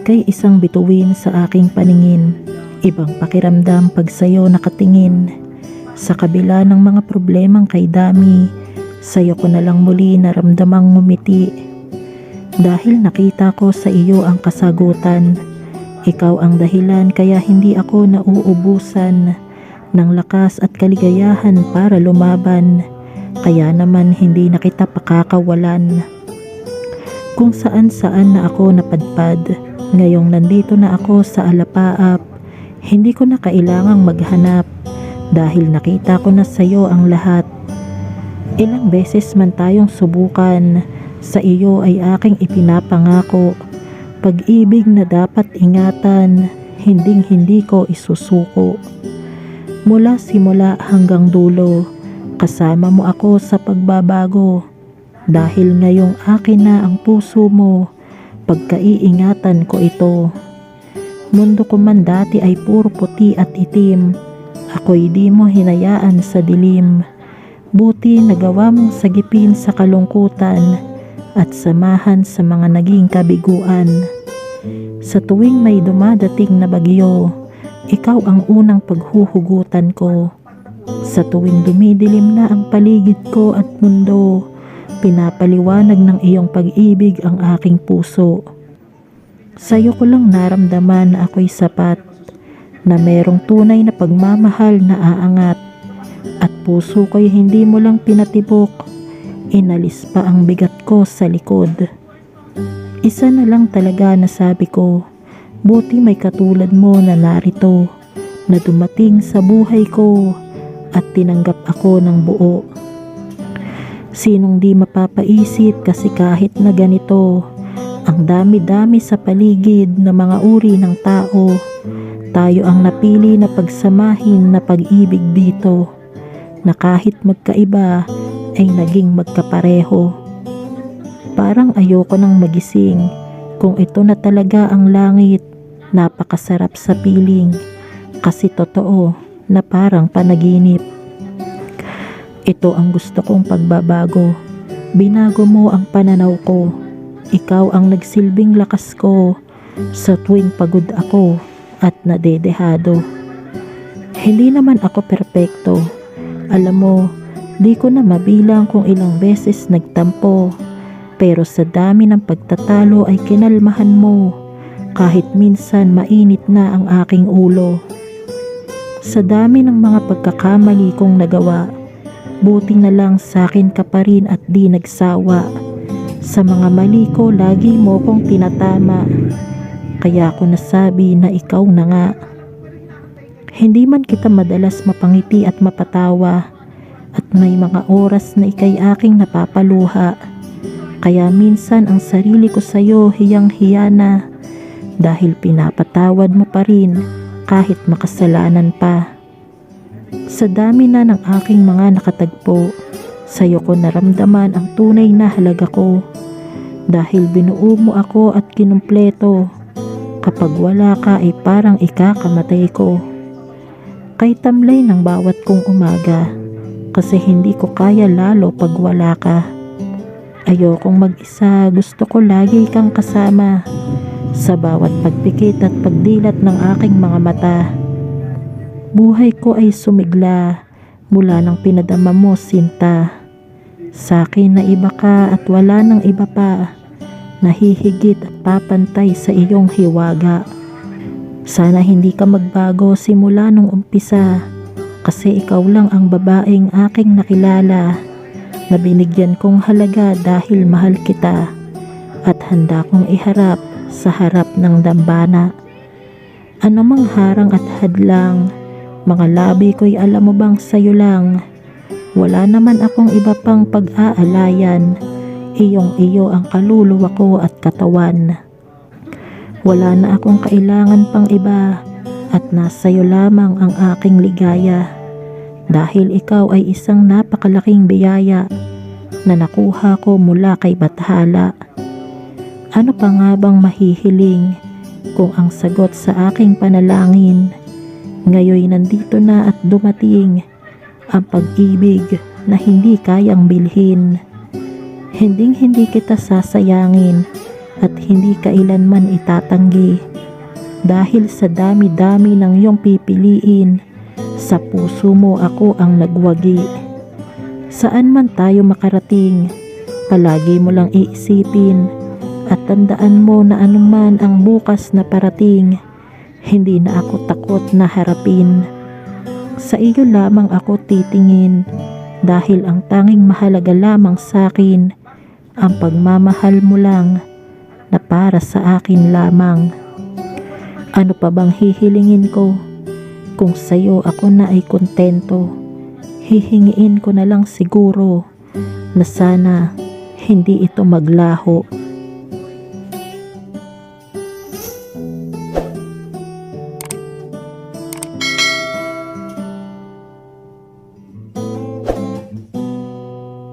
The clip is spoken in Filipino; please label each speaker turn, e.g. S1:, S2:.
S1: Ika'y isang bituin sa aking paningin. Ibang pakiramdam pag sa'yo nakatingin. Sa kabila ng mga problemang kay dami, sa'yo ko na lang muli naramdamang ngumiti. Dahil nakita ko sa iyo ang kasagutan. Ikaw ang dahilan kaya hindi ako nauubusan ng lakas at kaligayahan para lumaban. Kaya naman hindi na kita pakakawalan. Kung saan-saan na ako napadpad, ngayong nandito na ako sa alapaap. Hindi ko na kailangang maghanap dahil nakita ko na sa'yo ang lahat. Ilang beses man tayong subukan, sa iyo ay aking ipinapangako. Pag-ibig na dapat ingatan, hinding-hindi ko isusuko. Mula simula hanggang dulo, kasama mo ako sa pagbabago. Dahil ngayong akin na ang puso mo, pagkaiingatan ko ito. Mundo ko man dati ay puro puti at itim, ako'y di mo hinayaan sa dilim. Buti nagawa mong sagipin sa kalungkutan at samahan sa mga naging kabiguan. Sa tuwing may dumadating na bagyo, ikaw ang unang paghuhugutan ko. Sa tuwing dumidilim na ang paligid ko at mundo, pinapaliwanag ng iyong pag-ibig ang aking puso. Sa'yo ko lang naramdaman na ako'y sapat, na merong tunay na pagmamahal na aangat. At puso ko'y hindi mo lang pinatibok, inalis pa ang bigat ko sa likod. Isa na lang talaga na sabi ko, buti may katulad mo na narito, na dumating sa buhay ko at tinanggap ako ng buo. Sinong di mapapaisip kasi kahit na ganito, ang dami-dami sa paligid na mga uri ng tao, tayo ang napili na pagsamahin na pag-ibig dito, na kahit magkaiba ay naging magkapareho. Parang ayoko nang magising, kung ito na talaga ang langit, napakasarap sa piling, kasi totoo na parang panaginip. Ito ang gusto kong pagbabago, binago mo ang pananaw ko. Ikaw ang nagsilbing lakas ko sa tuwing pagod ako at nadedehado. Hindi naman ako perpekto. Alam mo, di ko na mabilang kung ilang beses nagtampo. Pero sa dami ng pagtatalo ay kinalmahan mo, kahit minsan mainit na ang aking ulo. Sa dami ng mga pagkakamali kong nagawa, buti na lang sa akin ka pa rin at di nagsawa. Sa mga mali ko, lagi mo kong tinatama. Kaya ko nasabi na ikaw na nga. Hindi man kita madalas mapangiti at mapatawa, at may mga oras na ika'y aking napapaluha. Kaya minsan ang sarili ko sa'yo hiyang-hiya na, dahil pinapatawad mo pa rin kahit makasalanan pa. Sa dami na ng aking mga nakatagpo, sa'yo ko naramdaman ang tunay na halaga ko. Dahil binuo mo ako at kinumpleto. Kapag wala ka ay parang ikakamatay ko. Kay tamlay ng bawat kong umaga, kasi hindi ko kaya lalo pag wala ka. Ayokong mag-isa, gusto ko lagi kang kasama sa bawat pagpikit at pagdilat ng aking mga mata. Buhay ko ay sumigla mula nang pinadama mo, Sinta. Sa akin na iba ka at wala nang iba pa, nahihigit at papantay sa iyong hiwaga. Sana hindi ka magbago simula nung umpisa, kasi ikaw lang ang babaeng aking nakilala, na binigyan kong halaga dahil mahal kita, at handa kong iharap sa harap ng dambana. Ano mang harang at hadlang, mga labi ko'y alam mo bang sa'yo lang. Wala naman akong iba pang pag-aalayan, iyong-iyo ang kaluluwa ko at katawan. Wala na akong kailangan pang iba, at nasa'yo lamang ang aking ligaya. Dahil ikaw ay isang napakalaking biyaya na nakuha ko mula kay Bathala. Ano pa nga bang mahihiling kung ang sagot sa aking panalangin ngayoy nandito na at dumating, ang pag-ibig na hindi kayang bilhin. Hinding-hindi kita sasayangin at hindi kailanman itatanggi. Dahil sa dami-dami ng iyong pipiliin, sa puso mo ako ang nagwagi. Saan man tayo makarating, palagi mo lang iisipin at tandaan mo na anuman ang bukas na parating, hindi na ako takot na harapin. Sa iyo lamang ako titingin dahil ang tanging mahalaga lamang sa akin ang pagmamahal mo lang na para sa akin lamang. Ano pa bang hihilingin ko? Kung sa'yo ako na ay kontento, hihingiin ko na lang siguro na sana hindi ito maglaho